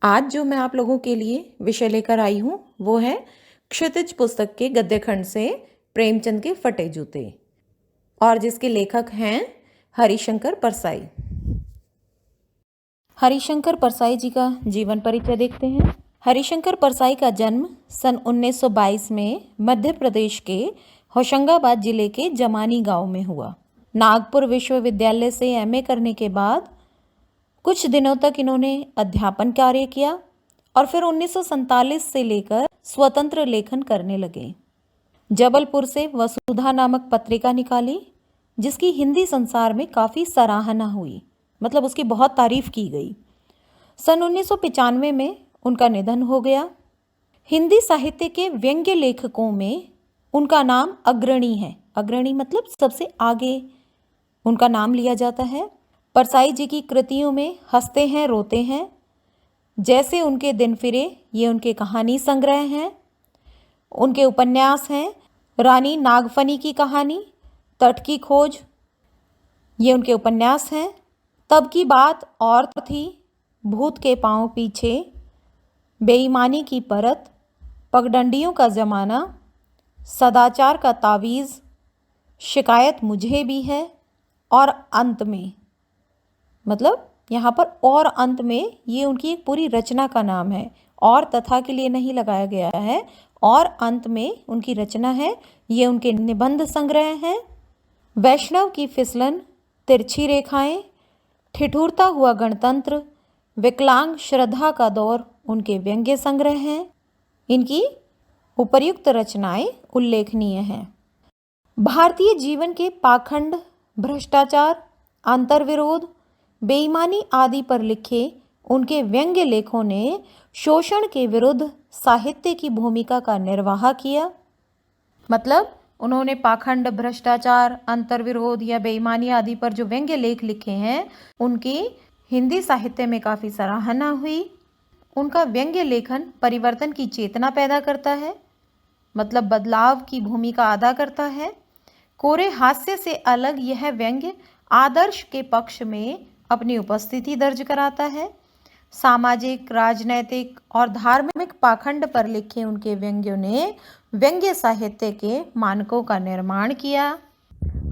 आज जो मैं आप लोगों के लिए विषय लेकर आई हूँ वो है क्षितिज पुस्तक के गद्य खंड से प्रेमचंद के फटे जूते, और जिसके लेखक हैं हरिशंकर परसाई। हरिशंकर परसाई जी का जीवन परिचय देखते हैं। हरिशंकर परसाई का जन्म सन 1922 में मध्य प्रदेश के होशंगाबाद जिले के जमानी गांव में हुआ। नागपुर विश्वविद्यालय से एमए करने के बाद कुछ दिनों तक इन्होंने अध्यापन कार्य किया और फिर 1947 से लेकर स्वतंत्र लेखन करने लगे। जबलपुर से वसुधा नामक पत्रिका निकाली, जिसकी हिंदी संसार में काफ़ी सराहना हुई, मतलब उसकी बहुत तारीफ की गई। सन 1995 में उनका निधन हो गया। हिंदी साहित्य के व्यंग्य लेखकों में उनका नाम अग्रणी है। अग्रणी मतलब सबसे आगे उनका नाम लिया जाता है। परसाई जी की कृतियों में हंसते हैं रोते हैं, जैसे उनके दिन फिरे, ये उनके कहानी संग्रह हैं। उनके उपन्यास हैं रानी नागफनी की कहानी, तट की खोज, ये उनके उपन्यास हैं। तब की बात और थी, भूत के पांव पीछे, बेईमानी की परत, पगडंडियों का ज़माना, सदाचार का तावीज़, शिकायत मुझे भी है, और अंत में, मतलब यहाँ पर और अंत में ये उनकी एक पूरी रचना का नाम है, और तथा के लिए नहीं लगाया गया है, और अंत में उनकी रचना है। ये उनके निबंध संग्रह हैं। वैष्णव की फिसलन, तिरछी रेखाएं, ठिठुरता हुआ गणतंत्र, विकलांग श्रद्धा का दौर उनके व्यंग्य संग्रह हैं। इनकी उपर्युक्त रचनाएं उल्लेखनीय हैं। भारतीय जीवन के पाखंड, भ्रष्टाचार, अंतर्विरोध, बेईमानी आदि पर लिखे उनके व्यंग्य लेखों ने शोषण के विरुद्ध साहित्य की भूमिका का निर्वाह किया। मतलब उन्होंने पाखंड, भ्रष्टाचार, अंतर्विरोध या बेईमानी आदि पर जो व्यंग्य लेख लिखे हैं, उनकी हिंदी साहित्य में काफ़ी सराहना हुई। उनका व्यंग्य लेखन परिवर्तन की चेतना पैदा करता है, मतलब बदलाव की भूमिका अदा करता है। कोरे हास्य से अलग यह व्यंग्य आदर्श के पक्ष में अपनी उपस्थिति दर्ज कराता है। सामाजिक, राजनैतिक और धार्मिक पाखंड पर लिखे उनके व्यंग्यों ने व्यंग्य साहित्य के मानकों का निर्माण किया।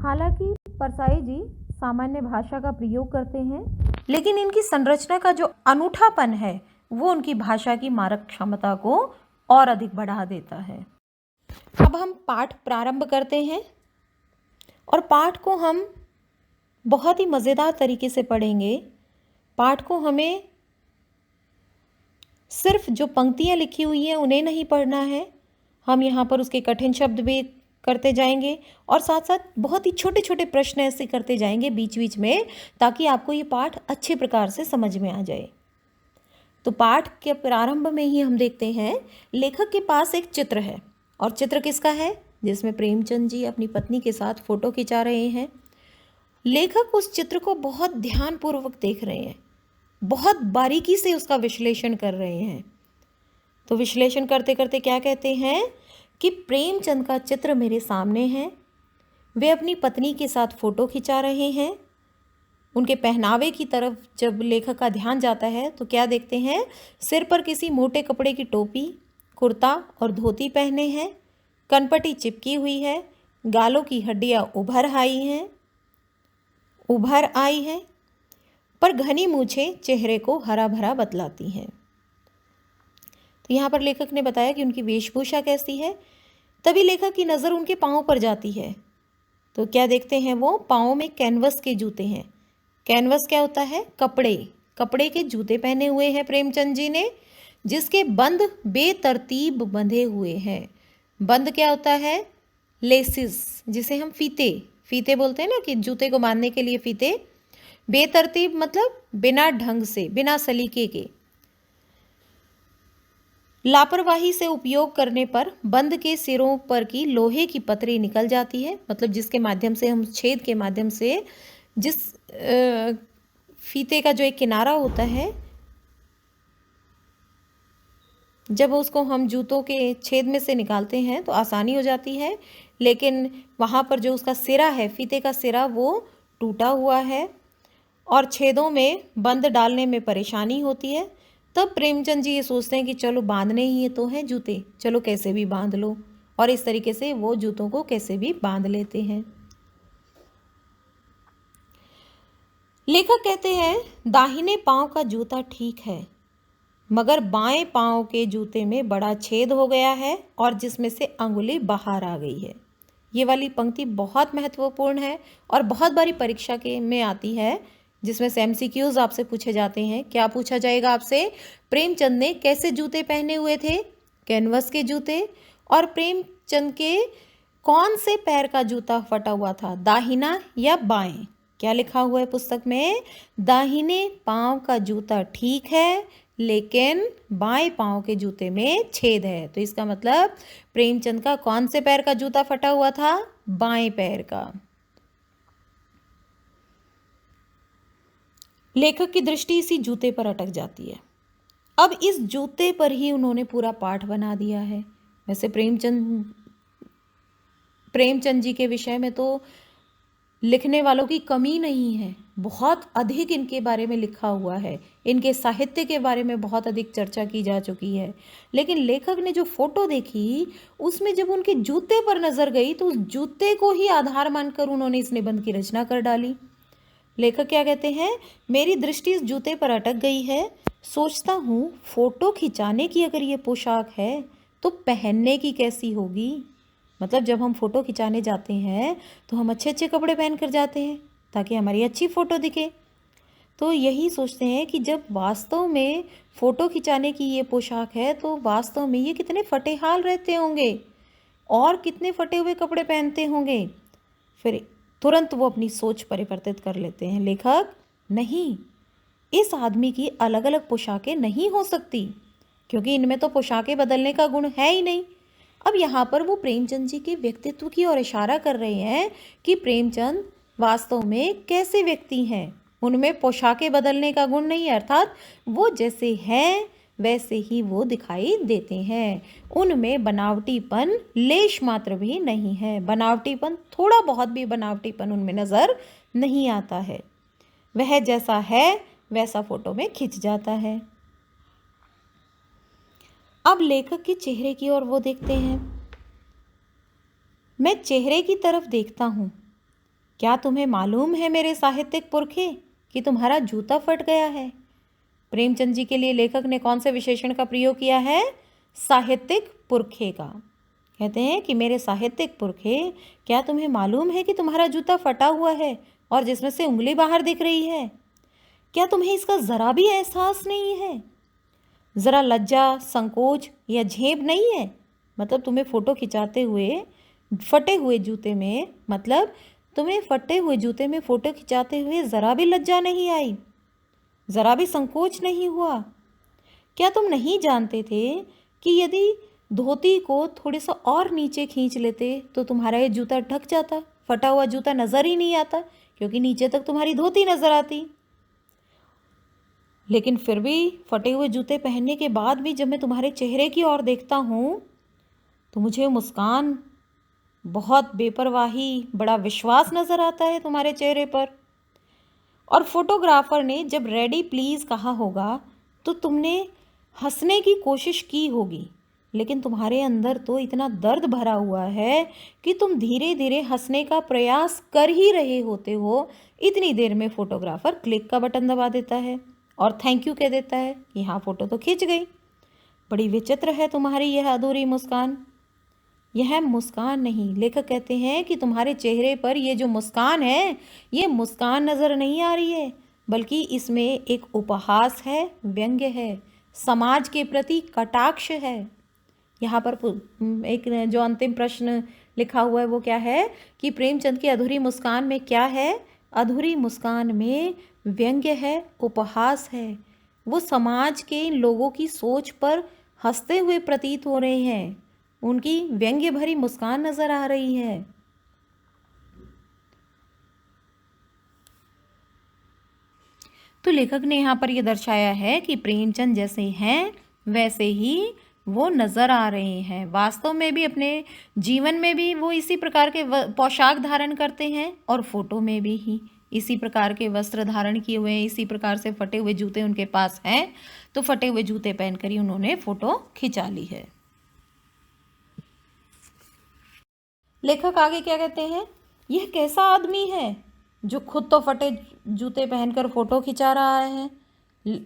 हालांकि परसाई जी सामान्य भाषा का प्रयोग करते हैं, लेकिन इनकी संरचना का जो अनूठापन है वो उनकी भाषा की मारक क्षमता को और अधिक बढ़ा देता है। अब हम पाठ प्रारंभ करते हैं, और पाठ को हम बहुत ही मज़ेदार तरीके से पढ़ेंगे। पाठ को हमें सिर्फ जो पंक्तियाँ लिखी हुई हैं उन्हें नहीं पढ़ना है, हम यहाँ पर उसके कठिन शब्द भी करते जाएंगे, और साथ साथ बहुत ही छोटे छोटे प्रश्न ऐसे करते जाएंगे बीच बीच में, ताकि आपको ये पाठ अच्छे प्रकार से समझ में आ जाए। तो पाठ के प्रारंभ में ही हम देखते हैं, लेखक के पास एक चित्र है, और चित्र किसका है? जिसमें प्रेमचंद जी अपनी पत्नी के साथ फ़ोटो खिंचा रहे हैं। लेखक उस चित्र को बहुत ध्यानपूर्वक देख रहे हैं, बहुत बारीकी से उसका विश्लेषण कर रहे हैं। तो विश्लेषण करते करते क्या कहते हैं कि प्रेमचंद का चित्र मेरे सामने है, वे अपनी पत्नी के साथ फ़ोटो खिंचा रहे हैं। उनके पहनावे की तरफ जब लेखक का ध्यान जाता है तो क्या देखते हैं? सिर पर किसी मोटे कपड़े की टोपी, कुर्ता और धोती पहने हैं, कनपटी चिपकी हुई है, गालों की हड्डियाँ उभर आई हैं, पर घनी मूछें चेहरे को हरा भरा बतलाती हैं। तो यहाँ पर लेखक ने बताया कि उनकी वेशभूषा कैसी है। तभी लेखक की नज़र उनके पाँव पर जाती है, तो क्या देखते हैं वो? पाँव में कैनवस के जूते हैं। कैनवस क्या होता है? कपड़े के जूते पहने हुए हैं प्रेमचंद जी ने, जिसके बंद बेतरतीब बंधे हुए हैं। बंद क्या होता है? लेसिस, जिसे हम फीते बोलते हैं ना, कि जूते को बांधने के लिए फीते। बेतरतीब मतलब बिना ढंग से, बिना सलीके के। लापरवाही से उपयोग करने पर बंद के सिरों पर की लोहे की पतरी निकल जाती है, मतलब जिसके माध्यम से हम छेद के माध्यम से जिस फीते का जो एक किनारा होता है, जब उसको हम जूतों के छेद में से निकालते हैं तो आसानी हो जाती है, लेकिन वहाँ पर जो उसका सिरा है, फीते का सिरा, वो टूटा हुआ है और छेदों में बंद डालने में परेशानी होती है। तब प्रेमचंद जी ये सोचते हैं कि चलो बांधने ही तो हैं जूते, चलो कैसे भी बांध लो, और इस तरीके से वो जूतों को कैसे भी बांध लेते हैं। लेखक कहते हैं दाहिने पांव का जूता ठीक है, मगर बाएं पांव के जूते में बड़ा छेद हो गया है और जिसमें से अंगुली बाहर आ गई है। ये वाली पंक्ति बहुत महत्वपूर्ण है और बहुत बारी परीक्षा के में आती है, जिसमें से एमसीक्यूज आपसे पूछे जाते हैं। क्या पूछा जाएगा आपसे? प्रेमचंद ने कैसे जूते पहने हुए थे? कैनवस के जूते। और प्रेमचंद के कौन से पैर का जूता फटा हुआ था, दाहिना या बाएं? क्या लिखा हुआ है पुस्तक में? दाहिने पांव का जूता ठीक है, लेकिन बाएं पांव के जूते में छेद है। तो इसका मतलब प्रेमचंद का कौन से पैर का जूता फटा हुआ था? बाएं पैर का। लेखक की दृष्टि इसी जूते पर अटक जाती है। अब इस जूते पर ही उन्होंने पूरा पाठ बना दिया है। वैसे प्रेमचंद जी के विषय में तो लिखने वालों की कमी नहीं है, बहुत अधिक इनके बारे में लिखा हुआ है, इनके साहित्य के बारे में बहुत अधिक चर्चा की जा चुकी है। लेकिन लेखक ने जो फोटो देखी उसमें जब उनके जूते पर नजर गई तो उस जूते को ही आधार मानकर उन्होंने इस निबंध की रचना कर डाली। लेखक क्या कहते हैं? मेरी दृष्टि इस जूते पर अटक गई है, सोचता हूँ फोटो खिंचाने की अगर ये पोशाक है तो पहनने की कैसी होगी। मतलब जब हम फ़ोटो खिंचाने जाते हैं तो हम अच्छे अच्छे कपड़े पहन कर जाते हैं ताकि हमारी अच्छी फ़ोटो दिखे। तो यही सोचते हैं कि जब वास्तव में फ़ोटो खिंचाने की ये पोशाक है तो वास्तव में ये कितने फटेहाल रहते होंगे और कितने फटे हुए कपड़े पहनते होंगे। फिर तुरंत वो अपनी सोच परिवर्तित कर लेते हैं लेखक, नहीं, इस आदमी की अलग अलग पोशाकें नहीं हो सकती क्योंकि इनमें तो पोशाकें बदलने का गुण है ही नहीं। अब यहाँ पर वो प्रेमचंद जी के व्यक्तित्व की ओर इशारा कर रहे हैं कि प्रेमचंद वास्तव में कैसे व्यक्ति हैं, उनमें पोशाकें बदलने का गुण नहीं है, अर्थात वो जैसे हैं वैसे ही वो दिखाई देते हैं, उनमें बनावटीपन लेश मात्र भी नहीं है, बनावटीपन थोड़ा बहुत भी बनावटीपन उनमें नज़र नहीं आता है, वह जैसा है वैसा फोटो में खिंच जाता है। अब लेखक के चेहरे की ओर वो देखते हैं। मैं चेहरे की तरफ देखता हूँ, क्या तुम्हें मालूम है मेरे साहित्यिक पुरखे कि तुम्हारा जूता फट गया है। प्रेमचंद जी के लिए लेखक ने कौन से विशेषण का प्रयोग किया है? साहित्यिक पुरखे का। कहते हैं कि मेरे साहित्यिक पुरखे, क्या तुम्हें मालूम है कि तुम्हारा जूता फटा हुआ है और जिसमें से उंगली बाहर दिख रही है। क्या तुम्हें इसका ज़रा भी एहसास नहीं है? ज़रा लज्जा, संकोच या झेप नहीं है? मतलब तुम्हें फ़ोटो खिंचाते हुए फटे हुए जूते में, मतलब तुम्हें फटे हुए जूते में फ़ोटो खिंचाते हुए ज़रा भी लज्जा नहीं आई, ज़रा भी संकोच नहीं हुआ? क्या तुम नहीं जानते थे कि यदि धोती को थोड़े सा और नीचे खींच लेते तो तुम्हारा ये जूता ढक जाता, फटा हुआ जूता नज़र ही नहीं आता क्योंकि नीचे तक तुम्हारी धोती नज़र आती। लेकिन फिर भी फटे हुए जूते पहनने के बाद भी जब मैं तुम्हारे चेहरे की ओर देखता हूँ तो मुझे मुस्कान, बहुत बेपरवाही, बड़ा विश्वास नज़र आता है तुम्हारे चेहरे पर। और फोटोग्राफर ने जब रेडी प्लीज़ कहा होगा तो तुमने हंसने की कोशिश की होगी, लेकिन तुम्हारे अंदर तो इतना दर्द भरा हुआ है कि तुम धीरे धीरे हंसने का प्रयास कर ही रहे होते हो। इतनी देर में फोटोग्राफर क्लिक का बटन दबा देता है और थैंक यू कह देता है कि हाँ फ़ोटो तो खिंच गई। बड़ी विचित्र है तुम्हारी यह अधूरी मुस्कान। यह मुस्कान नहीं, लेखक कहते हैं कि तुम्हारे चेहरे पर ये जो मुस्कान है ये मुस्कान नज़र नहीं आ रही है, बल्कि इसमें एक उपहास है, व्यंग्य है, समाज के प्रति कटाक्ष है। यहाँ पर एक जो अंतिम प्रश्न लिखा हुआ है वो क्या है कि प्रेमचंद की अधूरी मुस्कान में क्या है? अधूरी मुस्कान में व्यंग्य है, उपहास है, वो समाज के लोगों की सोच पर हंसते हुए प्रतीत हो रहे हैं, उनकी व्यंग्य भरी मुस्कान नजर आ रही है। तो लेखक ने यहाँ पर यह दर्शाया है कि प्रेमचंद जैसे हैं वैसे ही वो नज़र आ रहे हैं, वास्तव में भी अपने जीवन में भी वो इसी प्रकार के पोशाक धारण करते हैं और फोटो में भी ही इसी प्रकार के वस्त्र धारण किए हुए हैं, इसी प्रकार से फटे हुए जूते उनके पास हैं, तो फटे हुए जूते पहनकर ही उन्होंने फोटो खिंचा ली है। लेखक आगे क्या कहते हैं, यह कैसा आदमी है जो खुद तो फटे जूते पहनकर फोटो खिंचा रहा है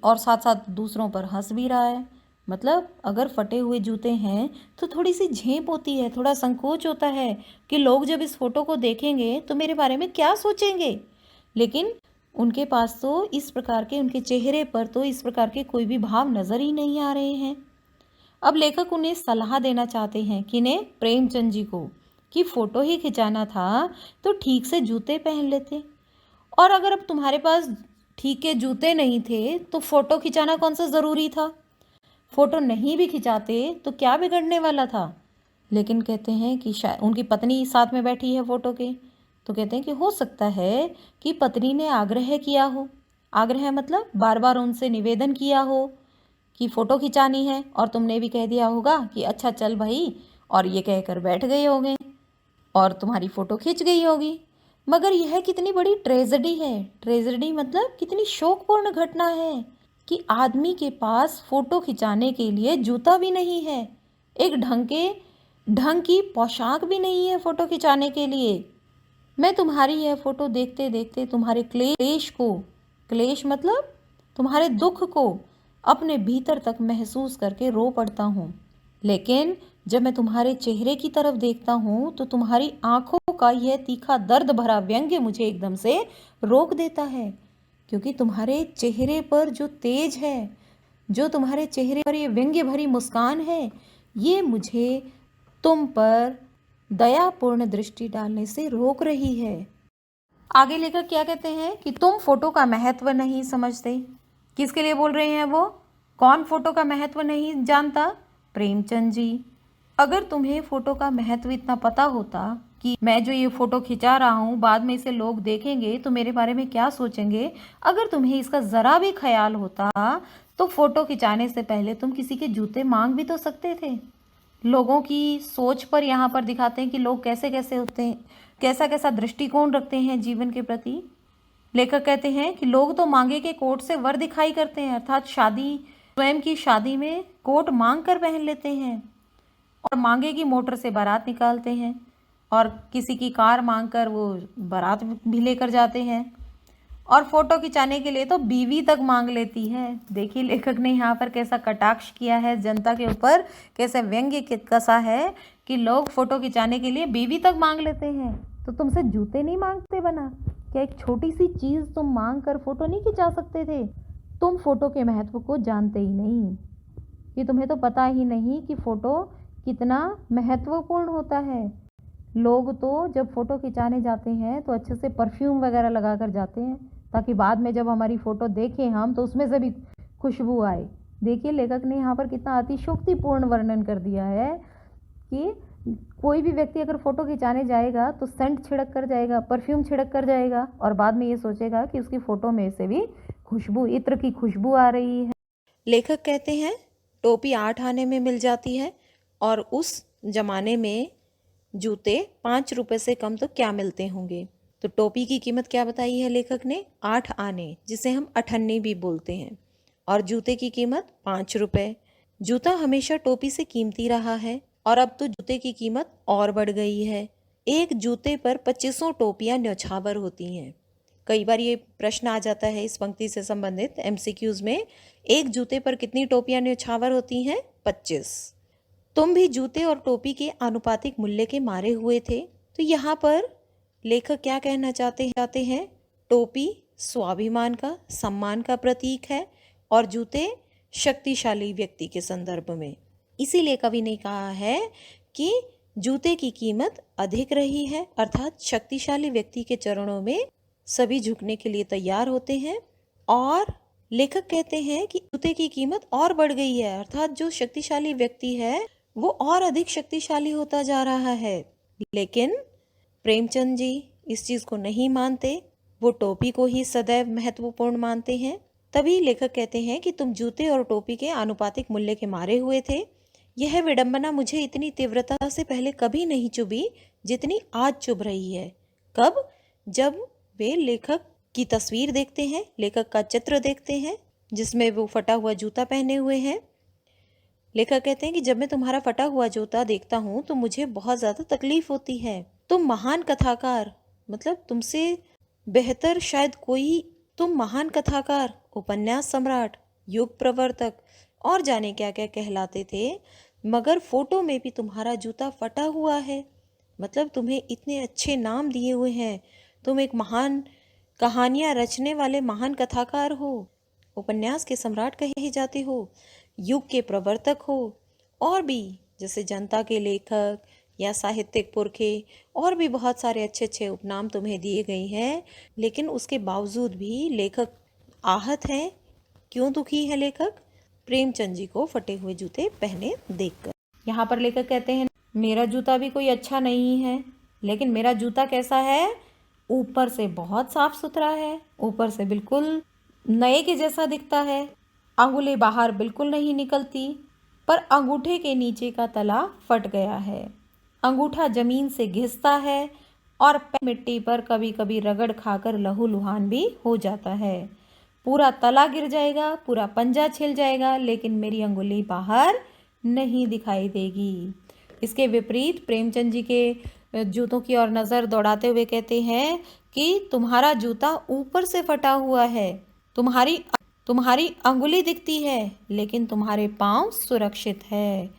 और साथ साथ दूसरों पर हंस भी रहा है। मतलब अगर फटे हुए जूते हैं तो थोड़ी सी झेप होती है, थोड़ा संकोच होता है कि लोग जब इस फोटो को देखेंगे तो मेरे बारे में क्या सोचेंगे। लेकिन उनके पास तो इस प्रकार के, उनके चेहरे पर तो इस प्रकार के कोई भी भाव नजर ही नहीं आ रहे हैं। अब लेखक उन्हें सलाह देना चाहते हैं, किन्हें, प्रेमचंद जी को, कि फोटो ही खिंचाना था तो ठीक से जूते पहन लेते, और अगर अब तुम्हारे पास ठीक के जूते नहीं थे तो फोटो खिंचाना कौन सा ज़रूरी था। फोटो नहीं भी खिंचाते तो क्या बिगड़ने वाला था। लेकिन कहते हैं कि शायद उनकी पत्नी साथ में बैठी है फोटो के, तो कहते हैं कि हो सकता है कि पत्नी ने आग्रह किया हो। आग्रह मतलब बार बार उनसे निवेदन किया हो कि फ़ोटो खिंचानी है, और तुमने भी कह दिया होगा कि अच्छा चल भाई, और ये कहकर बैठ गए होंगे और तुम्हारी फ़ोटो खिंच गई होगी। मगर यह कितनी बड़ी ट्रेजेडी है। ट्रेजेडी मतलब कितनी शोकपूर्ण घटना है कि आदमी के पास फ़ोटो खिंचाने के लिए जूता भी नहीं है, एक ढंग की पोशाक भी नहीं है फ़ोटो खिंचाने के लिए। मैं तुम्हारी यह फ़ोटो देखते देखते तुम्हारे क्लेश मतलब तुम्हारे दुख को अपने भीतर तक महसूस करके रो पड़ता हूँ। लेकिन जब मैं तुम्हारे चेहरे की तरफ देखता हूँ तो तुम्हारी आंखों का यह तीखा दर्द भरा व्यंग्य मुझे एकदम से रोक देता है, क्योंकि तुम्हारे चेहरे पर जो तेज है, जो तुम्हारे चेहरे पर ये व्यंग्य भरी मुस्कान है, ये मुझे तुम पर दयापूर्ण दृष्टि डालने से रोक रही है। आगे लेकर क्या कहते हैं कि तुम फोटो का महत्व नहीं समझते। किसके लिए बोल रहे हैं वो? कौन फोटो का महत्व नहीं जानता? प्रेमचंद जी। अगर तुम्हें फोटो का महत्व इतना पता होता कि मैं जो ये फोटो खिंचा रहा हूँ बाद में इसे लोग देखेंगे तो मेरे बारे में क्या सोचेंगे, अगर तुम्हें इसका जरा भी ख्याल होता तो फोटो खिंचाने से पहले तुम किसी के जूते मांग भी तो सकते थे। लोगों की सोच पर यहाँ पर दिखाते हैं कि लोग कैसे कैसे होते हैं, कैसा कैसा दृष्टिकोण रखते हैं जीवन के प्रति। लेखक कहते हैं कि लोग तो मांगे के कोट से वर दिखाई करते हैं, अर्थात स्वयं की शादी में कोट मांग कर पहन लेते हैं और मांगे की मोटर से बारात निकालते हैं, और किसी की कार मांग कर वो बारात भी लेकर जाते हैं, और फोटो खिंचाने के लिए तो बीवी तक मांग लेती है। देखिए लेखक ने यहाँ पर कैसा कटाक्ष किया है जनता के ऊपर, कैसे व्यंग्य कसा है कि लोग फोटो खिंचाने के लिए बीवी तक मांग लेते हैं। तो तुमसे जूते नहीं मांगते बना? क्या एक छोटी सी चीज़ तुम मांग कर फोटो नहीं खिंचा सकते थे? तुम फोटो के महत्व को जानते ही नहीं, कि तुम्हें तो पता ही नहीं कि फ़ोटो कितना महत्वपूर्ण होता है। लोग तो जब फ़ोटो खिंचाने जाते हैं तो अच्छे से परफ्यूम वगैरह लगा कर जाते हैं, ताकि बाद में जब हमारी फ़ोटो देखें हम तो उसमें से भी खुशबू आए। देखिए लेखक ने यहाँ पर कितना अतिशयोक्तिपूर्ण वर्णन कर दिया है कि कोई भी व्यक्ति अगर फ़ोटो खिंचाने जाएगा तो सेंट छिड़क कर जाएगा, परफ्यूम छिड़क कर जाएगा, और बाद में ये सोचेगा कि उसकी फ़ोटो में से भी खुशबू, इत्र की खुशबू आ रही है। लेखक कहते हैं टोपी 8 आने में मिल जाती है, और उस ज़माने में जूते 5 रुपए से कम तो क्या मिलते होंगे। तो टोपी की कीमत क्या बताई है लेखक ने? 8 आने, जिसे हम अठन्नी भी बोलते हैं, और जूते की कीमत 5 रुपए। जूता हमेशा टोपी से कीमती रहा है, और अब तो जूते की कीमत और बढ़ गई है। एक जूते पर 2500 टोपियाँ न्यौछावर होती हैं। कई बार ये प्रश्न आ जाता है इस पंक्ति से संबंधित MCQs में, एक जूते पर कितनी टोपियाँ न्यौछावर होती हैं? 25। तुम भी जूते और टोपी के आनुपातिक मूल्य के मारे हुए थे। तो यहाँ पर लेखक क्या कहना चाहते हैं? टोपी स्वाभिमान का, सम्मान का प्रतीक है, और जूते शक्तिशाली व्यक्ति के संदर्भ में। इसीलिए कवि ने कहा है कि जूते की कीमत अधिक रही है, अर्थात शक्तिशाली व्यक्ति के चरणों में सभी झुकने के लिए तैयार होते हैं। और लेखक कहते हैं कि जूते की कीमत और बढ़ गई है, अर्थात जो शक्तिशाली व्यक्ति है वो और अधिक शक्तिशाली होता जा रहा है। लेकिन प्रेमचंद जी इस चीज़ को नहीं मानते, वो टोपी को ही सदैव महत्वपूर्ण मानते हैं। तभी लेखक कहते हैं कि तुम जूते और टोपी के आनुपातिक मूल्य के मारे हुए थे। यह विडंबना मुझे इतनी तीव्रता से पहले कभी नहीं चुभी जितनी आज चुभ रही है। कब? जब वे लेखक की तस्वीर देखते हैं, लेखक का चित्र देखते हैं जिसमें वो फटा हुआ जूता पहने हुए हैं। लेखक कहते हैं कि जब मैं तुम्हारा फटा हुआ जूता देखता हूँ तो मुझे बहुत ज़्यादा तकलीफ होती है। तुम महान कथाकार, मतलब तुमसे बेहतर शायद कोई, तुम महान कथाकार, उपन्यास सम्राट, युग प्रवर्तक और जाने क्या क्या कहलाते थे, मगर फोटो में भी तुम्हारा जूता फटा हुआ है। मतलब तुम्हें इतने अच्छे नाम दिए हुए हैं, तुम एक महान कहानियाँ रचने वाले महान कथाकार हो, उपन्यास के सम्राट कहे जाते हो, युग के प्रवर्तक हो, और भी जैसे जनता के लेखक या साहित्यिक पुरखे, और भी बहुत सारे अच्छे अच्छे उपनाम तुम्हें दिए गए हैं। लेकिन उसके बावजूद भी लेखक आहत हैं। क्यों दुखी है लेखक? प्रेमचंद जी को फटे हुए जूते पहने देखकर। यहाँ पर लेखक कहते हैं, मेरा जूता भी कोई अच्छा नहीं है, लेकिन मेरा जूता कैसा है? ऊपर से बहुत साफ सुथरा है, ऊपर से बिल्कुल नए के जैसा दिखता है, अंगुली बाहर बिल्कुल नहीं निकलती, पर अंगूठे के नीचे का तला फट गया है। अंगूठा जमीन से घिसता है और मिट्टी पर कभी कभी रगड़ खाकर लहूलुहान भी हो जाता है। पूरा तला गिर जाएगा, पूरा पंजा छिल जाएगा, लेकिन मेरी अंगुली बाहर नहीं दिखाई देगी। इसके विपरीत प्रेमचंद जी के जूतों की ओर नज़र दौड़ाते हुए कहते हैं कि तुम्हारा जूता ऊपर से फटा हुआ है, तुम्हारी अंगुली दिखती है, लेकिन तुम्हारे पांव सुरक्षित है।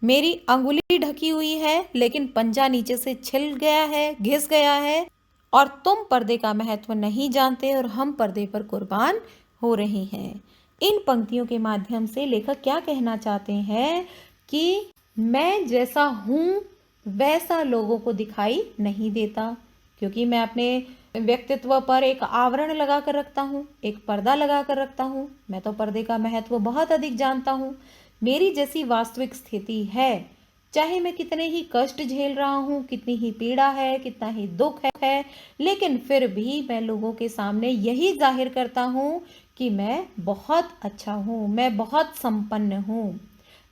मेरी अंगुली ढकी हुई है, लेकिन पंजा नीचे से छिल गया है, घिस गया है, और तुम पर्दे का महत्व नहीं जानते और हम पर्दे पर कुर्बान हो रहे हैं। इन पंक्तियों के माध्यम से लेखक क्या कहना चाहते हैं कि मैं जैसा हूँ वैसा लोगों को दिखाई नहीं देता, क्योंकि मैं अपने व्यक्तित्व पर एक आवरण लगा कर रखता हूँ, एक पर्दा लगा कर रखता हूँ। मैं तो पर्दे का महत्व बहुत अधिक जानता हूँ। मेरी जैसी वास्तविक स्थिति है, चाहे मैं कितने ही कष्ट झेल रहा हूँ, कितनी ही पीड़ा है, कितना ही दुख है, लेकिन फिर भी मैं लोगों के सामने यही जाहिर करता हूँ कि मैं बहुत अच्छा हूँ, मैं बहुत संपन्न हूँ।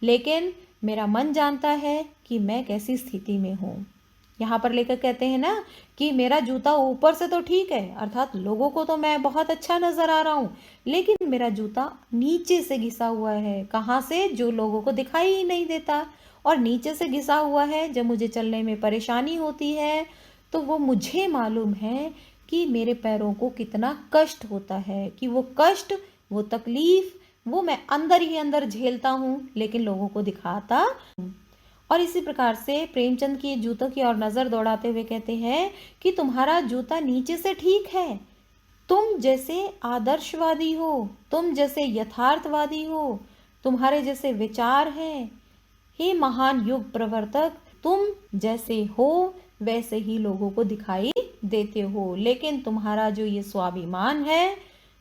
लेकिन मेरा मन जानता है कि मैं कैसी स्थिति में हूँ। यहाँ पर लेकर कहते हैं ना कि मेरा जूता ऊपर से तो ठीक है, अर्थात लोगों को तो मैं बहुत अच्छा नजर आ रहा हूँ, लेकिन मेरा जूता नीचे से घिसा हुआ है। कहाँ से? जो लोगों को दिखाई ही नहीं देता। और नीचे से घिसा हुआ है, जब मुझे चलने में परेशानी होती है तो वो मुझे मालूम है कि मेरे पैरों को कितना कष्ट होता है, कि वो कष्ट, वो तकलीफ, वो मैं अंदर ही अंदर झेलता हूँ, लेकिन लोगों को दिखाता। और इसी प्रकार से प्रेमचंद की जूतों की ओर नजर दौड़ाते हुए कहते हैं कि तुम्हारा जूता नीचे से ठीक है, तुम जैसे आदर्शवादी हो, तुम जैसे यथार्थवादी हो, तुम्हारे जैसे विचार हैं, हे महान युग प्रवर्तक, तुम जैसे हो वैसे ही लोगों को दिखाई देते हो, लेकिन तुम्हारा जो ये स्वाभिमान है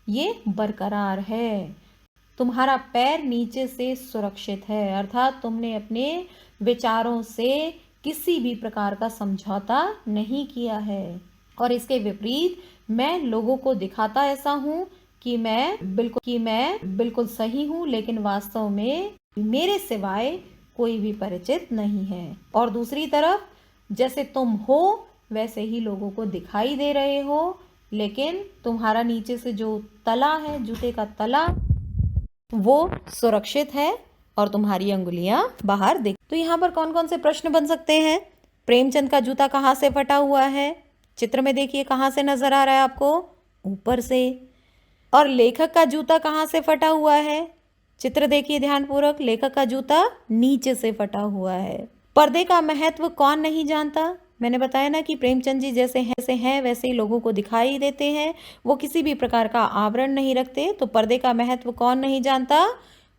ये बरकरार है, तुम्हारा पैर नीचे से सुरक्षित है, अर्थात तुमने अपने विचारों से किसी भी प्रकार का समझौता नहीं किया है। और इसके विपरीत मैं लोगों को दिखाता ऐसा हूँ कि मैं बिल्कुल सही हूँ, लेकिन वास्तव में मेरे सिवाय कोई भी परिचित नहीं है। और दूसरी तरफ जैसे तुम हो वैसे ही लोगों को दिखाई दे रहे हो, लेकिन तुम्हारा नीचे से जो तला है, जूते का तला, वो सुरक्षित है और तुम्हारी अंगुलियां बाहर दिख। तो यहाँ पर कौन कौन से प्रश्न बन सकते हैं? प्रेमचंद का जूता कहाँ से फटा हुआ है? चित्र में देखिए कहाँ से नजर आ रहा है आपको? ऊपर से। और लेखक का जूता कहाँ से फटा हुआ है? चित्र देखिए ध्यानपूर्वक, लेखक का जूता नीचे से फटा हुआ है। पर्दे का महत्व कौन नहीं जानता? मैंने बताया ना कि प्रेमचंद जी जैसे हैं वैसे ही लोगों को दिखाई देते हैं, वो किसी भी प्रकार का आवरण नहीं रखते। तो पर्दे का महत्व कौन नहीं जानता?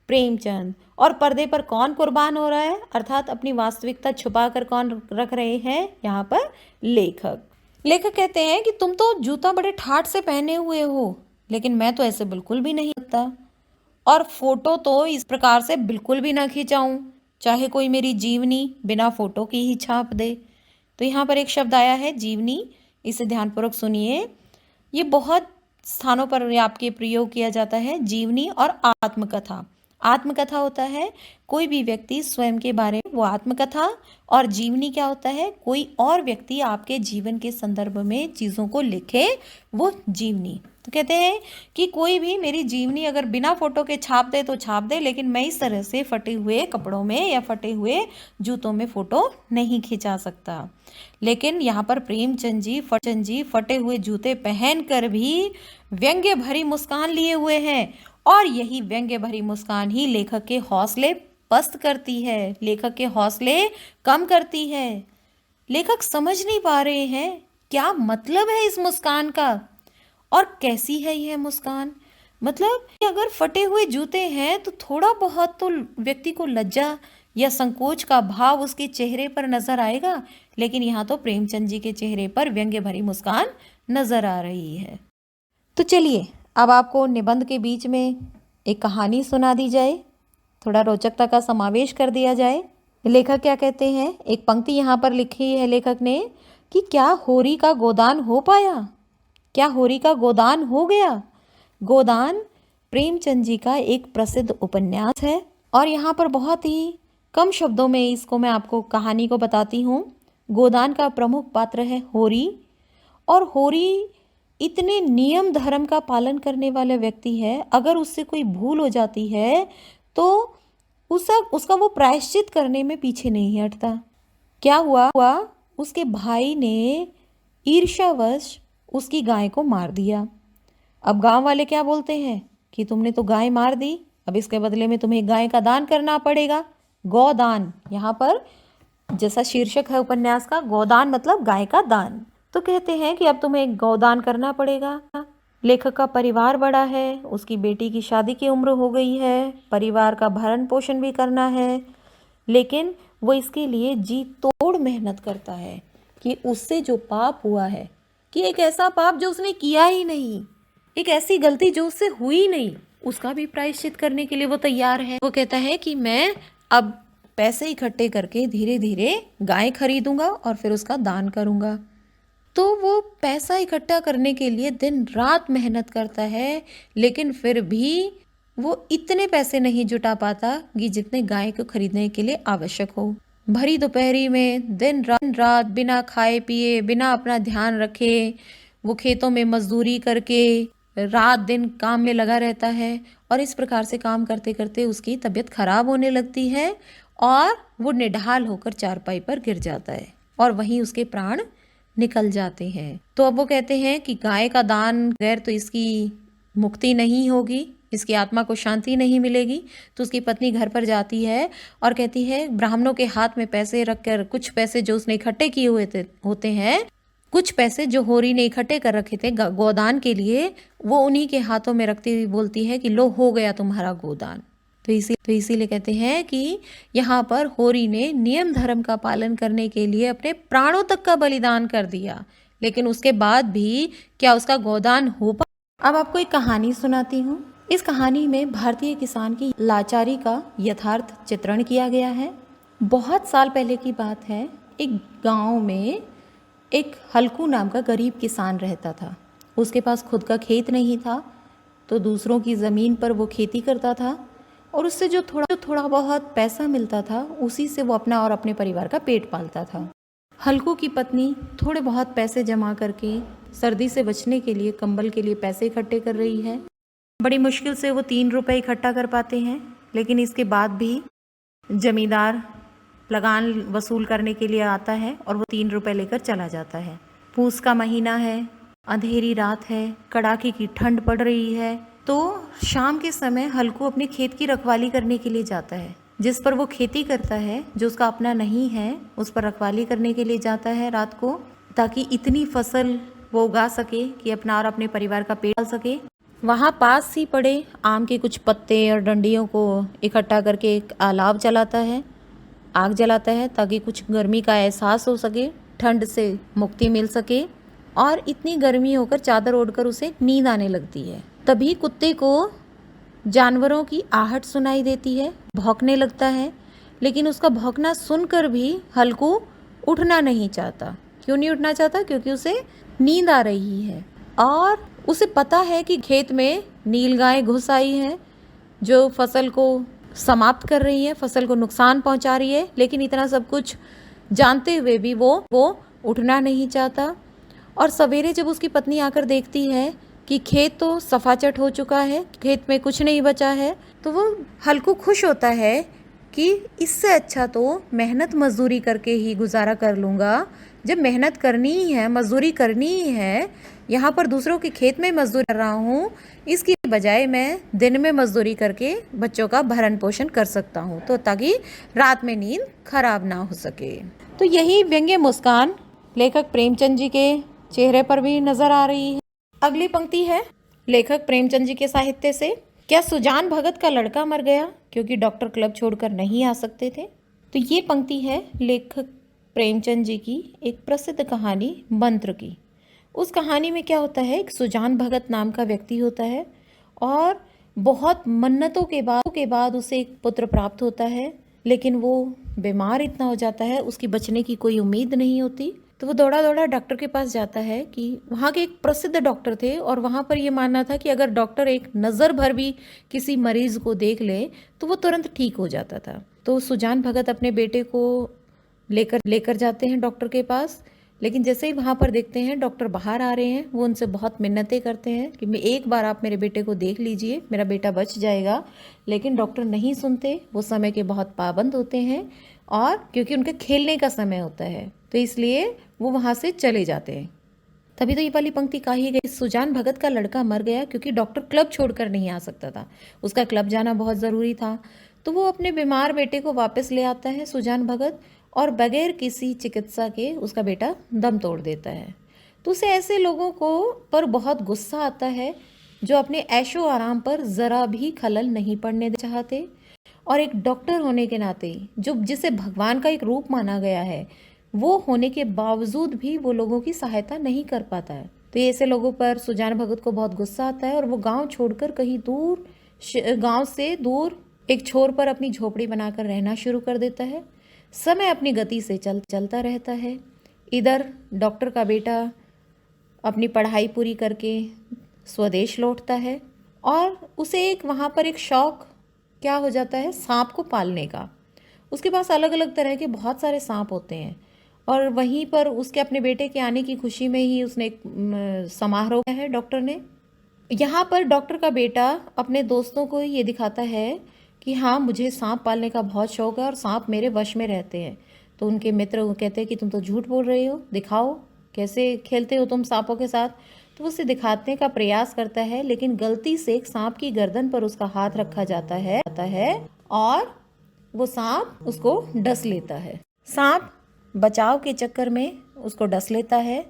प्रेमचंद। और पर्दे पर कौन कुर्बान हो रहा है, अर्थात अपनी वास्तविकता छुपा कर कौन रख रहे हैं? यहाँ पर लेखक। लेखक कहते हैं कि तुम तो जूता बड़े ठाठ से पहने हुए हो, लेकिन मैं तो ऐसे बिल्कुल भी नहीं लगता, और फोटो तो इस प्रकार से बिल्कुल भी ना खिंचाऊं, चाहे कोई मेरी जीवनी बिना फोटो की ही छाप दे। तो यहाँ पर एक शब्द आया है जीवनी, इसे ध्यानपूर्वक सुनिए। ये बहुत स्थानों पर आपके प्रयोग किया जाता है, जीवनी और आत्मकथा। आत्मकथा होता है कोई भी व्यक्ति स्वयं के बारे में, वो आत्मकथा। और जीवनी क्या होता है, कोई और व्यक्ति आपके जीवन के संदर्भ में चीज़ों को लिखे, वो जीवनी। तो कहते हैं कि कोई भी मेरी जीवनी अगर बिना फोटो के छाप दे तो छाप दे, लेकिन मैं इस तरह से फटे हुए कपड़ों में या फटे हुए जूतों में फोटो नहीं खिंचा सकता। लेकिन यहाँ पर प्रेमचंद जी फटे हुए जूते पहनकर भी व्यंग्य भरी मुस्कान लिए हुए हैं, और यही व्यंग्य भरी मुस्कान ही लेखक के हौसले पस्त करती है, लेखक के हौसले कम करती है। लेखक समझ नहीं पा रहे हैं क्या मतलब है इस मुस्कान का, और कैसी है यह मुस्कान। मतलब अगर फटे हुए जूते हैं तो थोड़ा बहुत तो व्यक्ति को लज्जा या संकोच का भाव उसके चेहरे पर नजर आएगा, लेकिन यहाँ तो प्रेमचंद जी के चेहरे पर व्यंग्य भरी मुस्कान नजर आ रही है। तो चलिए अब आपको निबंध के बीच में एक कहानी सुना दी जाए, थोड़ा रोचकता का समावेश कर दिया जाए। लेखक क्या कहते हैं, एक पंक्ति यहाँ पर लिखी है लेखक ने कि क्या होरी का गोदान हो पाया, क्या होरी का गोदान हो गया। गोदान प्रेमचंद जी का एक प्रसिद्ध उपन्यास है, और यहाँ पर बहुत ही कम शब्दों में इसको मैं आपको कहानी को बताती हूँ। गोदान का प्रमुख पात्र है होरी, और होरी इतने नियम धर्म का पालन करने वाला व्यक्ति है, अगर उससे कोई भूल हो जाती है तो उसका वो प्रायश्चित करने में पीछे नहीं हटता। क्या हुआ, उसके भाई ने ईर्ष्यावश उसकी गाय को मार दिया। अब गांव वाले क्या बोलते हैं कि तुमने तो गाय मार दी, अब इसके बदले में तुम्हें गाय का दान करना पड़ेगा, गौदान। यहाँ पर जैसा शीर्षक है उपन्यास का, गौदान मतलब गाय का दान। तो कहते हैं कि अब तुम्हें गौदान करना पड़ेगा। लेखक का परिवार बड़ा है, उसकी बेटी की शादी की उम्र हो गई है, परिवार का भरण पोषण भी करना है, लेकिन वो इसके लिए जी तोड़ मेहनत करता है कि उससे जो पाप हुआ है, कि एक ऐसा पाप जो उसने किया ही नहीं, एक ऐसी गलती जो उससे हुई नहीं, उसका भी प्रायश्चित करने के लिए वो तैयार है। वो कहता है कि मैं अब पैसे इकट्ठे करके धीरे धीरे गाय खरीदूंगा और फिर उसका दान करूंगा। तो वो पैसा इकट्ठा करने के लिए दिन रात मेहनत करता है, लेकिन फिर भी वो इतने पैसे नहीं जुटा पाता कि जितने गाय को खरीदने के लिए आवश्यक हो। भरी दोपहरी में दिन रात बिना खाए पिए, बिना अपना ध्यान रखे, वो खेतों में मजदूरी करके रात दिन काम में लगा रहता है, और इस प्रकार से काम करते करते उसकी तबीयत खराब होने लगती है और वो निढाल होकर चारपाई पर गिर जाता है, और वहीं उसके प्राण निकल जाते हैं। तो अब वो कहते हैं कि गाय का दान बगैर तो इसकी मुक्ति नहीं होगी, इसकी आत्मा को शांति नहीं मिलेगी। तो उसकी पत्नी घर पर जाती है और कहती है ब्राह्मणों के हाथ में पैसे रखकर, कुछ पैसे जो उसने इकट्ठे किए हुए होते हैं, कुछ पैसे जो होरी ने इकट्ठे कर रखे थे गोदान के लिए, वो उन्हीं के हाथों में रखती हुई बोलती है कि लो हो गया तुम्हारा गोदान। तो इसीलिए कहते हैं कि यहाँ पर होरी ने नियम धर्म का पालन करने के लिए अपने प्राणों तक का बलिदान कर दिया, लेकिन उसके बाद भी क्या उसका गोदान हो पाया। अब आपको एक कहानी सुनाती हूँ। इस कहानी में भारतीय किसान की लाचारी का यथार्थ चित्रण किया गया है। बहुत साल पहले की बात है। एक गांव में एक हल्कू नाम का गरीब किसान रहता था। उसके पास खुद का खेत नहीं था, तो दूसरों की ज़मीन पर वो खेती करता था, और उससे जो थोड़ा बहुत पैसा मिलता था उसी से वो अपना और अपने परिवार का पेट पालता था। हल्कू की पत्नी थोड़े बहुत पैसे जमा करके सर्दी से बचने के लिए, कंबल के लिए पैसे इकट्ठे कर रही है। बड़ी मुश्किल से वो 3 रुपए इकट्ठा कर पाते हैं, लेकिन इसके बाद भी जमींदार लगान वसूल करने के लिए आता है और वो 3 रुपए लेकर चला जाता है। पूस का महीना है, अंधेरी रात है, कड़ाके की ठंड पड़ रही है। तो शाम के समय हल्कू अपने खेत की रखवाली करने के लिए जाता है। जिस पर वो खेती करता है, जो उसका अपना नहीं है, उस पर रखवाली करने के लिए जाता है रात को, ताकि इतनी फसल वो उगा सके कि अपना और अपने परिवार का पेट पाल सके। वहाँ पास ही पड़े आम के कुछ पत्ते और डंडियों को इकट्ठा करके एक आग जलाता है ताकि कुछ गर्मी का एहसास हो सके, ठंड से मुक्ति मिल सके। और इतनी गर्मी होकर चादर ओढ़कर उसे नींद आने लगती है। तभी कुत्ते को जानवरों की आहट सुनाई देती है, भौंकने लगता है, लेकिन उसका भौंकना सुनकर भी हल्कू उठना नहीं चाहता। क्यों नहीं उठना चाहता? क्योंकि उसे नींद आ रही है और उसे पता है कि खेत में नीलगाय घुस आई है, जो फसल को समाप्त कर रही है, फसल को नुकसान पहुंचा रही है, लेकिन इतना सब कुछ जानते हुए भी वो उठना नहीं चाहता। और सवेरे जब उसकी पत्नी आकर देखती है कि खेत तो सफाचट हो चुका है, खेत में कुछ नहीं बचा है, तो वो हल्कू खुश होता है कि इससे अच्छा तो मेहनत मजदूरी करके ही गुजारा कर लूँगा। जब मेहनत करनी ही है, मजदूरी करनी ही है, यहाँ पर दूसरों के खेत में मजदूरी कर रहा हूँ, इसकी बजाय मैं दिन में मजदूरी करके बच्चों का भरण पोषण कर सकता हूँ, तो ताकि रात में नींद खराब ना हो सके। तो यही व्यंग्य मुस्कान लेखक प्रेमचंद जी के चेहरे पर भी नजर आ रही है। अगली पंक्ति है लेखक प्रेमचंद जी के साहित्य से। क्या सुजान भगत का लड़का मर गया क्योंकि डॉक्टर क्लब छोड़कर नहीं आ सकते थे? तो ये पंक्ति है लेखक प्रेमचंद जी की एक प्रसिद्ध कहानी मंत्र की। उस कहानी में क्या होता है, एक सुजान भगत नाम का व्यक्ति होता है और बहुत मन्नतों के बाद उसे एक पुत्र प्राप्त होता है, लेकिन वो बीमार इतना हो जाता है, उसकी बचने की कोई उम्मीद नहीं होती। तो वो दौड़ा दौड़ा डॉक्टर के पास जाता है कि वहाँ के एक प्रसिद्ध डॉक्टर थे और वहाँ पर ये मानना था कि अगर डॉक्टर एक नज़र भर भी किसी मरीज को देख ले तो वो तुरंत ठीक हो जाता था। तो सुजान भगत अपने बेटे को लेकर जाते हैं डॉक्टर के पास, लेकिन जैसे ही वहाँ पर देखते हैं डॉक्टर बाहर आ रहे हैं, वो उनसे बहुत मिन्नतें करते हैं कि मैं एक बार आप मेरे बेटे को देख लीजिए, मेरा बेटा बच जाएगा। लेकिन डॉक्टर नहीं सुनते, वो समय के बहुत पाबंद होते हैं और क्योंकि उनके खेलने का समय होता है तो इसलिए वो वहाँ से चले जाते हैं। तभी तो ये वाली पंक्ति कही गई, सुजान भगत का लड़का मर गया क्योंकि डॉक्टर क्लब छोड़कर नहीं आ सकता था, उसका क्लब जाना बहुत ज़रूरी था। तो वो अपने बीमार बेटे को वापस ले आता है सुजान भगत और बगैर किसी चिकित्सा के उसका बेटा दम तोड़ देता है। तो उसे ऐसे लोगों को पर बहुत गुस्सा आता है जो अपने ऐशो आराम पर ज़रा भी खलल नहीं पड़ने चाहते और एक डॉक्टर होने के नाते जो जिसे भगवान का एक रूप माना गया है, वो होने के बावजूद भी वो लोगों की सहायता नहीं कर पाता है। तो ऐसे लोगों पर सुजान भगत को बहुत गुस्सा आता है और वो गांव छोड़कर कहीं दूर, गांव से दूर एक छोर पर अपनी झोपड़ी बनाकर रहना शुरू कर देता है। समय अपनी गति से चलता रहता है। इधर डॉक्टर का बेटा अपनी पढ़ाई पूरी करके स्वदेश लौटता है और उसे एक वहाँ पर एक शौक क्या हो जाता है, सांप को पालने का। उसके पास अलग अलग तरह के बहुत सारे सांप होते हैं और वहीं पर उसके अपने बेटे के आने की खुशी में ही उसने एक समारोह किया है डॉक्टर ने। यहाँ पर डॉक्टर का बेटा अपने दोस्तों को ये दिखाता है कि हाँ, मुझे सांप पालने का बहुत शौक है और सांप मेरे वश में रहते हैं। तो उनके मित्र कहते हैं कि तुम तो झूठ बोल रहे हो, दिखाओ कैसे खेलते हो तुम सांपों के साथ। तो उसे दिखाने का प्रयास करता है, लेकिन गलती से एक सांप की गर्दन पर उसका हाथ रखा जाता है और वो सांप उसको डस लेता है। सांप बचाव के चक्कर में उसको डस लेता है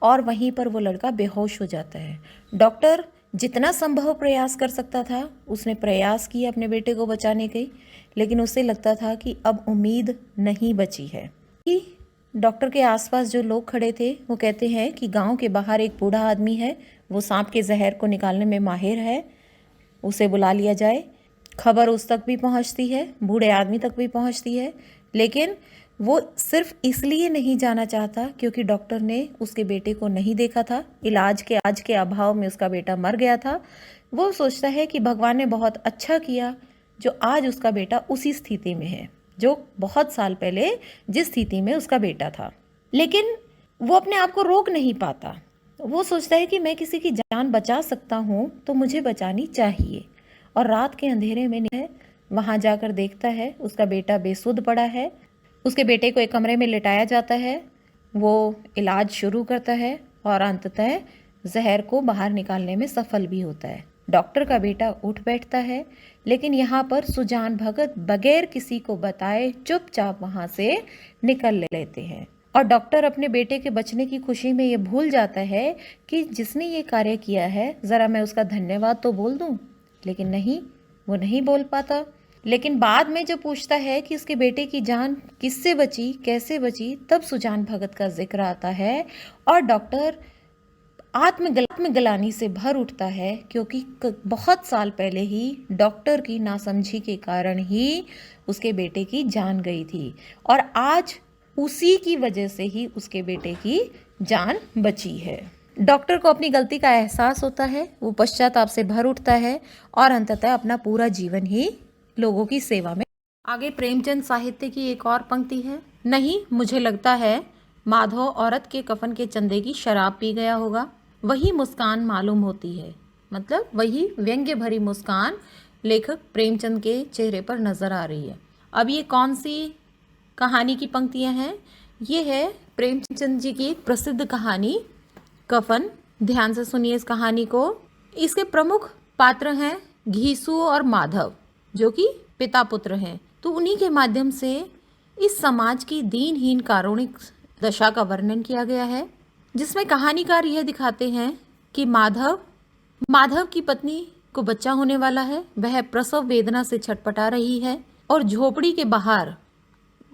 और वहीं पर वो लड़का बेहोश हो जाता है। डॉक्टर जितना संभव प्रयास कर सकता था उसने प्रयास किया अपने बेटे को बचाने के, लेकिन उसे लगता था कि अब उम्मीद नहीं बची है। डॉक्टर के आसपास जो लोग खड़े थे वो कहते हैं कि गांव के बाहर एक बूढ़ा आदमी है, वो सांप के जहर को निकालने में माहिर है, उसे बुला लिया जाए। खबर उस तक भी पहुंचती है, बूढ़े आदमी तक भी पहुंचती है, लेकिन वो सिर्फ इसलिए नहीं जाना चाहता क्योंकि डॉक्टर ने उसके बेटे को नहीं देखा था, इलाज के अभाव में उसका बेटा मर गया था। वो सोचता है कि भगवान ने बहुत अच्छा किया जो आज उसका बेटा उसी स्थिति में है जो बहुत साल पहले जिस स्थिति में उसका बेटा था। लेकिन वो अपने आप को रोक नहीं पाता। वो सोचता है कि मैं किसी की जान बचा सकता हूँ तो मुझे बचानी चाहिए, और रात के अंधेरे में वहाँ जाकर देखता है उसका बेटा बेसुध पड़ा है। उसके बेटे को एक कमरे में लिटाया जाता है, वो इलाज शुरू करता है और अंततः जहर को बाहर निकालने में सफल भी होता है। डॉक्टर का बेटा उठ बैठता है, लेकिन यहाँ पर सुजान भगत बगैर किसी को बताए चुपचाप वहाँ से निकल लेते हैं और डॉक्टर अपने बेटे के बचने की खुशी में ये भूल जाता है कि जिसने ये कार्य किया है ज़रा मैं उसका धन्यवाद तो बोल दूँ, लेकिन नहीं, वो नहीं बोल पाता। लेकिन बाद में जब पूछता है कि उसके बेटे की जान किससे बची, कैसे बची, तब सुजान भगत का जिक्र आता है और डॉक्टर आत्मग्लानि से भर उठता है क्योंकि बहुत साल पहले ही डॉक्टर की नासमझी के कारण ही उसके बेटे की जान गई थी और आज उसी की वजह से ही उसके बेटे की जान बची है। डॉक्टर को अपनी गलती का एहसास होता है, वो पश्चाताप से भर उठता है और अंततः अपना पूरा जीवन ही लोगों की सेवा में। आगे प्रेमचंद साहित्य की एक और पंक्ति है। नहीं, मुझे लगता है माधव औरत के कफन के चंदे की शराब पी गया होगा, वही मुस्कान मालूम होती है। मतलब वही व्यंग्य भरी मुस्कान लेखक प्रेमचंद के चेहरे पर नजर आ रही है। अब ये कौन सी कहानी की पंक्तियां हैं? ये है प्रेमचंद जी की एक प्रसिद्ध कहानी कफन। ध्यान से सुनिए इस कहानी को। इसके प्रमुख पात्र हैं घीसू और माधव, जो कि पिता पुत्र हैं। तो उन्हीं के माध्यम से इस समाज की दीनहीन कारुणिक दशा का वर्णन किया गया है, जिसमें कहानीकार यह दिखाते हैं कि माधव की पत्नी को बच्चा होने वाला है। वह प्रसव वेदना से छटपटा रही है और झोपड़ी के बाहर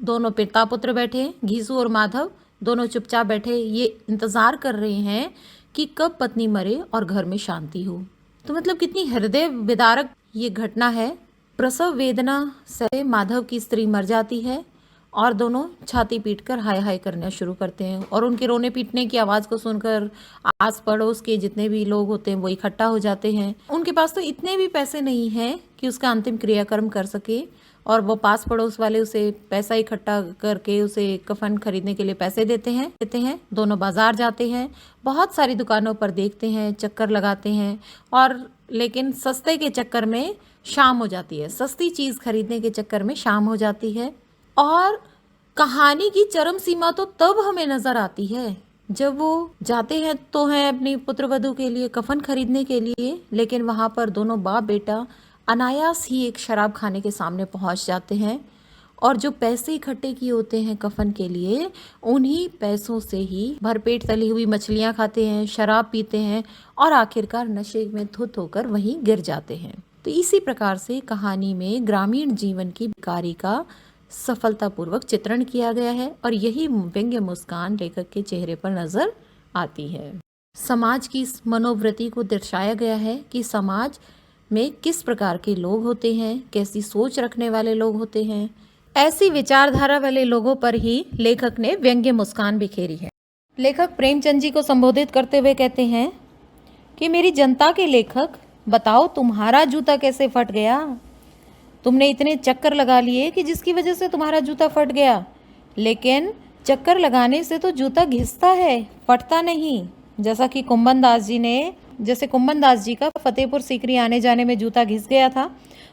दोनों पिता पुत्र बैठे, घीसू और माधव दोनों चुपचाप बैठे, ये इंतजार कर रहे हैं कि कब पत्नी मरे और घर में शांति हो। तो मतलब कितनी हृदय विदारक ये घटना है। प्रसव वेदना से माधव की स्त्री मर जाती है और दोनों छाती पीटकर हाय हाय करना शुरू करते हैं। और उनके रोने पीटने की आवाज़ को सुनकर आस पड़ोस के जितने भी लोग होते हैं वो इकट्ठा हो जाते हैं। उनके पास तो इतने भी पैसे नहीं हैं कि उसका अंतिम क्रियाक्रम कर सके, और वो पास पड़ोस वाले उसे पैसा इकट्ठा करके उसे कफन खरीदने के लिए पैसे देते हैं। दोनों बाजार जाते हैं, बहुत सारी दुकानों पर देखते हैं, चक्कर लगाते हैं, और लेकिन सस्ते के चक्कर में शाम हो जाती है। सस्ती चीज़ खरीदने के चक्कर में शाम हो जाती है। और कहानी की चरम सीमा तो तब हमें नजर आती है जब वो जाते हैं तो हैं अपनी पुत्रवधू के लिए कफन खरीदने के लिए, लेकिन वहां पर दोनों बाप बेटा अनायास ही एक शराब खाने के सामने पहुंच जाते हैं, और जो पैसे इकट्ठे किए होते हैं कफन के लिए, उन्हीं पैसों से ही भरपेट तली हुई मछलियां खाते हैं, शराब पीते हैं और आखिरकार नशे में धुत होकर वहीं गिर जाते हैं। तो इसी प्रकार से कहानी में ग्रामीण जीवन की बेकारी का सफलतापूर्वक चित्रण किया गया है, और यही व्यंग्य मुस्कान लेखक के चेहरे पर नजर आती है। समाज की इस मनोवृत्ति को दर्शाया गया है कि समाज में किस प्रकार के लोग होते हैं, कैसी सोच रखने वाले लोग होते हैं। ऐसी विचारधारा वाले लोगों पर ही लेखक ने व्यंग्य मुस्कान बिखेरी है। लेखक प्रेमचंद जी को संबोधित करते हुए कहते हैं कि मेरी जनता के लेखक, बताओ तुम्हारा जूता कैसे फट गया। तुमने इतने चक्कर लगा लिए कि जिसकी वजह से तुम्हारा जूता फट गया, लेकिन चक्कर लगाने से तो जूता घिसता है, फटता नहीं। जैसे कुंभन दास जी का फतेहपुर सीकरी आने जाने में जूता घिस गया था,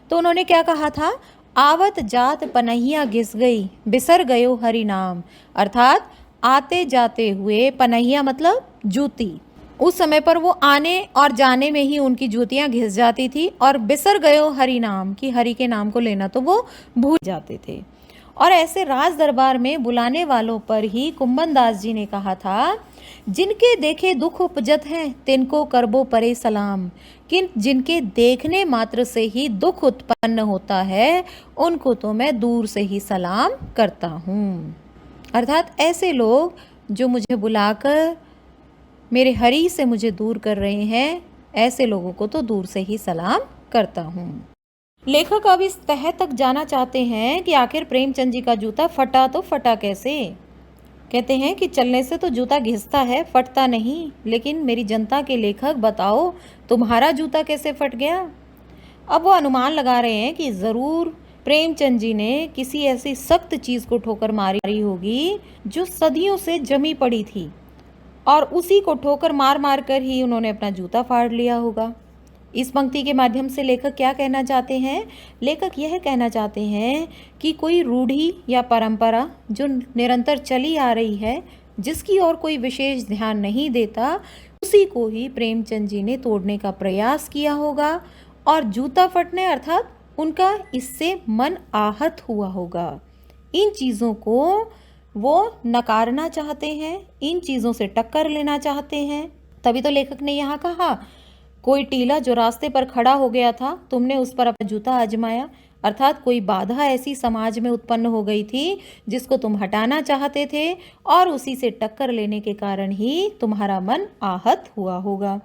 तो उन्होंने क्या कहा था? आवत जात पनहिया घिस गई, बिसर गयो हरि नाम। अर्थात आते जाते हुए, पनहिया मतलब जूती, उस समय पर वो आने और जाने में ही उनकी जूतियां घिस जाती थी, और बिसर गयो हरि नाम, कि हरि के नाम को लेना तो वो भूल जाते थे। और ऐसे राज दरबार में बुलाने वालों पर ही कुंभन दास जी ने कहा था, जिनके देखे दुख उपजत हैं तिनको करबो परे सलाम, कि जिनके देखने मात्र से ही दुख उत्पन्न होता है उनको तो मैं दूर से ही सलाम करता हूँ। अर्थात ऐसे लोग जो मुझे बुलाकर मेरे हरि से मुझे दूर कर रहे हैं, ऐसे लोगों को तो दूर से ही सलाम करता हूँ। लेखक अब इस तह तक जाना चाहते हैं कि आखिर प्रेमचंद जी का जूता फटा तो फटा कैसे। कहते हैं कि चलने से तो जूता घिसता है, फटता नहीं, लेकिन मेरी जनता के लेखक, बताओ तुम्हारा जूता कैसे फट गया। अब वो अनुमान लगा रहे हैं कि ज़रूर प्रेमचंद जी ने किसी ऐसी सख्त चीज़ को ठोकर मारी होगी जो सदियों से जमी पड़ी थी, और उसी को ठोकर मार मार कर ही उन्होंने अपना जूता फाड़ लिया होगा। इस पंक्ति के माध्यम से लेखक क्या कहना चाहते हैं? लेखक यह कहना चाहते हैं कि कोई रूढ़ी या परंपरा जो निरंतर चली आ रही है, जिसकी ओर कोई विशेष ध्यान नहीं देता, उसी को ही प्रेमचंद जी ने तोड़ने का प्रयास किया होगा, और जूता फटने अर्थात उनका इससे मन आहत हुआ होगा। इन चीज़ों को वो नकारना चाहते हैं, इन चीज़ों से टक्कर लेना चाहते हैं। तभी तो लेखक ने यहाँ कहा, कोई टीला जो रास्ते पर खड़ा हो गया था, तुमने उस पर अपना जूता आजमाया। अर्थात कोई बाधा ऐसी समाज में उत्पन्न हो गई थी जिसको तुम हटाना चाहते थे, और उसी से टक्कर लेने के कारण ही तुम्हारा मन आहत हुआ होगा।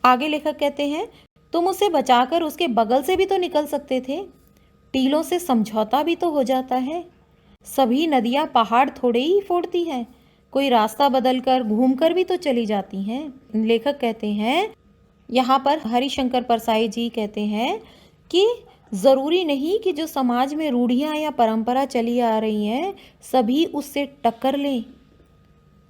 आगे लेखक कहते हैं, तुम उसे बचाकर उसके बगल से भी तो निकल सकते थे। टीलों से समझौता भी तो हो जाता है। सभी नदियाँ पहाड़ थोड़े ही फोड़ती हैं। कोई रास्ता बदलकर घूमकर भी तो चली जाती हैं। लेखक कहते हैं, यहाँ पर हरिशंकर परसाई जी कहते हैं कि ज़रूरी नहीं कि जो समाज में रूढ़ियाँ या परंपरा चली आ रही हैं सभी उससे टक्कर लें।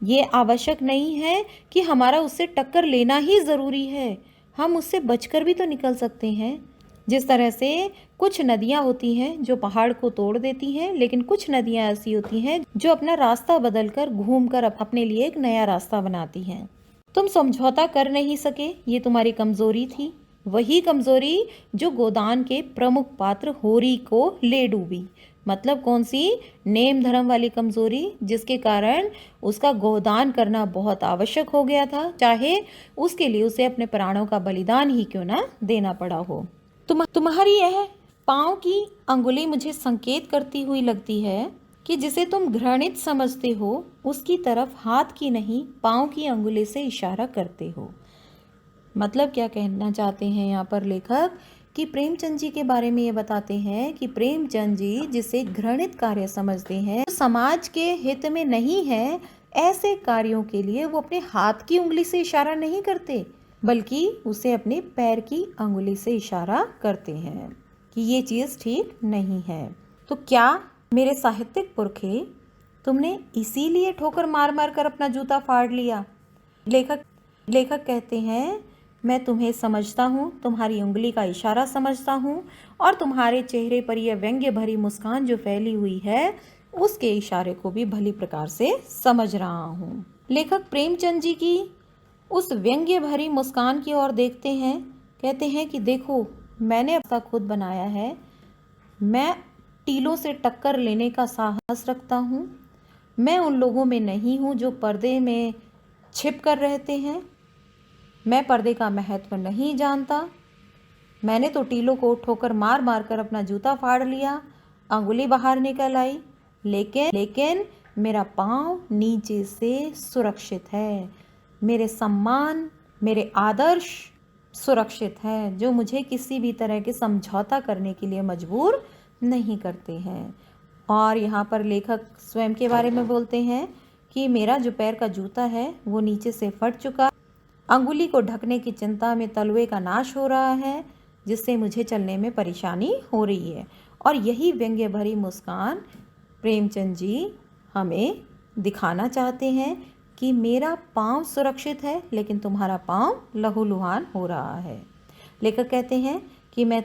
ये आवश्यक नहीं है कि हमारा उससे टक्कर लेना ही ज़रूरी है, हम उससे बचकर भी तो निकल सकते हैं। जिस तरह से कुछ नदियाँ होती हैं जो पहाड़ को तोड़ देती हैं, लेकिन कुछ नदियाँ ऐसी होती हैं जो अपना रास्ता बदलकर घूमकर अपने लिए एक नया रास्ता बनाती हैं। तुम समझौता कर नहीं सके, ये तुम्हारी कमजोरी थी, वही कमजोरी जो गोदान के प्रमुख पात्र होरी को ले डूबी। मतलब कौन सी? नेम धर्म वाली कमजोरी, जिसके कारण उसका गोदान करना बहुत आवश्यक हो गया था, चाहे उसके लिए उसे अपने प्राणों का बलिदान ही क्यों ना देना पड़ा हो। तुम्हारी यह पाँव की अंगुली मुझे संकेत करती हुई लगती है कि जिसे तुम घृणित समझते हो उसकी तरफ हाथ की नहीं पाँव की अंगुली से इशारा करते हो। मतलब क्या कहना चाहते हैं यहाँ पर लेखक कि प्रेमचंद जी के बारे में ये बताते हैं कि प्रेमचंद जी जिसे घृणित कार्य समझते हैं, समाज के हित में नहीं है, ऐसे कार्यों के लिए वो अपने हाथ की उंगली से इशारा नहीं करते, बल्कि उसे अपने पैर की अंगुली से इशारा करते हैं कि ये चीज़ ठीक नहीं है। तो क्या मेरे साहित्यिक पुरखे, तुमने इसीलिए ठोकर मार मार कर अपना जूता फाड़ लिया? लेखक कहते हैं, मैं तुम्हें समझता हूँ, तुम्हारी उंगली का इशारा समझता हूँ, और तुम्हारे चेहरे पर यह व्यंग्य भरी मुस्कान जो फैली हुई है उसके इशारे को भी भली प्रकार से समझ रहा हूँ। लेखक प्रेमचंद जी की उस व्यंग्य भरी मुस्कान की ओर देखते हैं, कहते हैं कि देखो, मैंने अपना खुद बनाया है, मैं टीलों से टक्कर लेने का साहस रखता हूँ, मैं उन लोगों में नहीं हूँ जो पर्दे में छिप कर रहते हैं, मैं पर्दे का महत्व नहीं जानता, मैंने तो टीलों को ठोकर मार मार कर अपना जूता फाड़ लिया, अंगुली बाहर निकल आई, लेकिन मेरा पाँव नीचे से सुरक्षित है, मेरे सम्मान, मेरे आदर्श सुरक्षित हैं, जो मुझे किसी भी तरह के समझौता करने के लिए मजबूर नहीं करते हैं। और यहाँ पर लेखक स्वयं के बारे में बोलते हैं कि मेरा जो पैर का जूता है वो नीचे से फट चुका, अंगुली को ढकने की चिंता में तलवे का नाश हो रहा है, जिससे मुझे चलने में परेशानी हो रही है। और यही व्यंग्य भरी मुस्कान प्रेमचंद जी हमें दिखाना चाहते हैं कि मेरा पाँव सुरक्षित है, लेकिन तुम्हारा पाँव लहूलुहान हो रहा है। लेखक कहते हैं कि मैं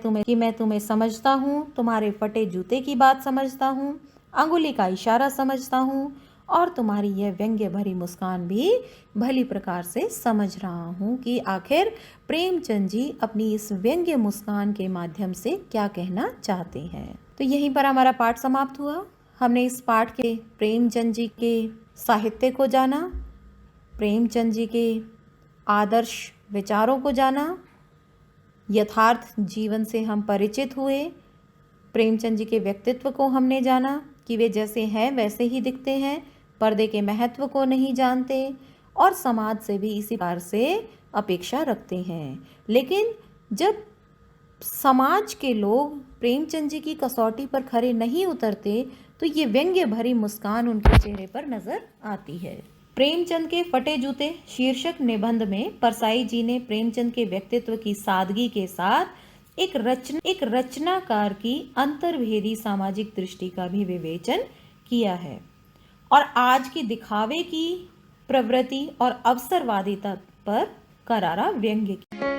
तुम्हें समझता हूँ, तुम्हारे फटे जूते की बात समझता हूँ, अंगुली का इशारा समझता हूँ, और तुम्हारी यह व्यंग्य भरी मुस्कान भी भली प्रकार से समझ रहा हूँ कि आखिर प्रेमचंद जी अपनी इस व्यंग्य मुस्कान के माध्यम से क्या कहना चाहते हैं। तो यहीं पर हमारा पाठ समाप्त हुआ। हमने इस पाठ के प्रेमचंद जी के साहित्य को जाना, प्रेमचंद जी के आदर्श विचारों को जाना, यथार्थ जीवन से हम परिचित हुए, प्रेमचंद जी के व्यक्तित्व को हमने जाना कि वे जैसे हैं वैसे ही दिखते हैं, पर्दे के महत्व को नहीं जानते और समाज से भी इसी प्रकार से अपेक्षा रखते हैं। लेकिन जब समाज के लोग प्रेमचंद जी की कसौटी पर खरे नहीं उतरते तो ये व्यंग्य भरी मुस्कान उनके चेहरे पर नजर आती है। प्रेमचंद के फटे जूते शीर्षक निबंध में परसाई जी ने प्रेमचंद के व्यक्तित्व की सादगी के साथ एक रचनाकार की अंतर्भेदी सामाजिक दृष्टि का भी विवेचन किया है और आज की दिखावे की प्रवृत्ति और अवसरवादिता पर करारा व्यंग्य किया।